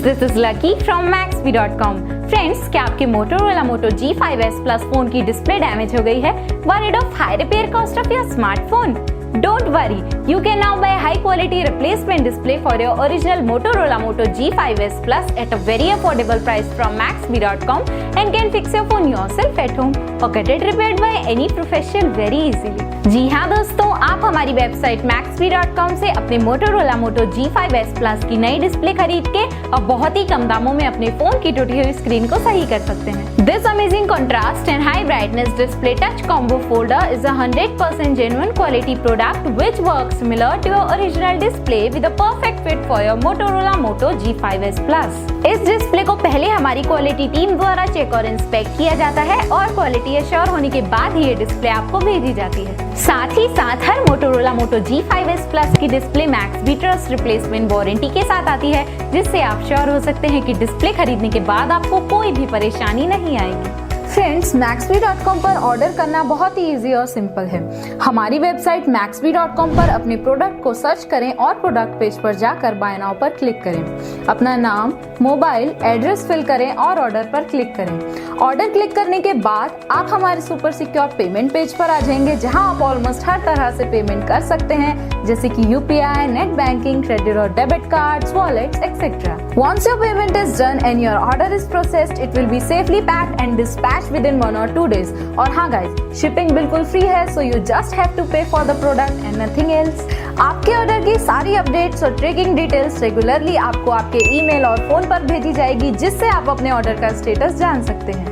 this is Lucky from Maxbhi.com. Friends, क्या आपके Motorola Moto G5S Plus phone की display damage हो गई है? Worried of high repair cost of your smartphone? Don't worry, you can now buy high quality replacement display for your original Motorola Moto G5S Plus at a very affordable price from Maxbhi.com and can fix your phone yourself at home or get it repaired by any professional very easily. जी हाँ दोस्तों, आप हमारी website Maxbhi.com से अपने Motorola Moto G5S Plus की नई display खरीद के और बहुत ही कम दामों में अपने फोन की टूटी हुई स्क्रीन को सही कर सकते हैं। This amazing contrast and high brightness display touch combo folder is a 100% genuine quality product which works similar to your original display with a perfect fit for your Motorola Moto G5S Plus. इस display को पहले हमारी quality team द्वारा check और inspect किया जाता है और क्वालिटी एश्योर होने के बाद ही ये डिस्प्ले आपको भेजी जाती है। साथ ही साथ हर Motorola Moto G5S Plus की display Maxbhi trust replacement warranty के साथ आती है, जिससे आप श्योर हो सकते हैं कि डिस्प्ले खरीदने के बाद आपको कोई भी परेशानी नहीं आएगी। फ्रेंड्स, Maxbhi.com पर ऑर्डर करना बहुत ही इजी और सिंपल है। हमारी वेबसाइट Maxbhi.com पर अपने प्रोडक्ट को सर्च करें और प्रोडक्ट पेज पर जाकर बाय नाउ पर क्लिक करें। अपना नाम, मोबाइल, एड्रेस फिल करें और ऑर्डर पर क्लिक करें। ऑर्डर क्लिक करने के बाद आप हमारे सुपर सिक्योर पेमेंट पेज पर आ जाएंगे, जहां आप ऑलमोस्ट हर तरह से पेमेंट कर सकते हैं, जैसे कि UPI, नेट बैंकिंग, क्रेडिट और debit cards, wallets etcetera. Once your payment is done and your order is processed, it will be safely packed and dispatched within 1 or 2 days. और हाँ guys, shipping बिल्कुल free है, so you just have to pay for the product and nothing else. आपके order की सारी updates और tracking details regularly आपको आपके ईमेल और फोन पर भेजी जाएगी, जिससे आप अपने ऑर्डर का स्टेटस जान सकते हैं।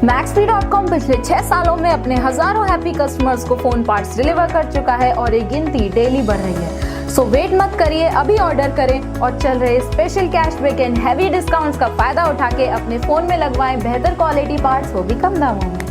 Maxbhi.com पिछले 6 सालों में अपने हजारों हैप्पी कस्टमर्स को फोन पार्ट्स डिलीवर कर चुका है और ये गिनती डेली बढ़ रही है। सो वेट मत करिए, अभी ऑर्डर करें और चल रहे special cashback and heavy discounts का फायदा उठा के अपने फोन में लगवाएं बेहतर क्वालिटी पार्ट्स, वो भी कम दामों में।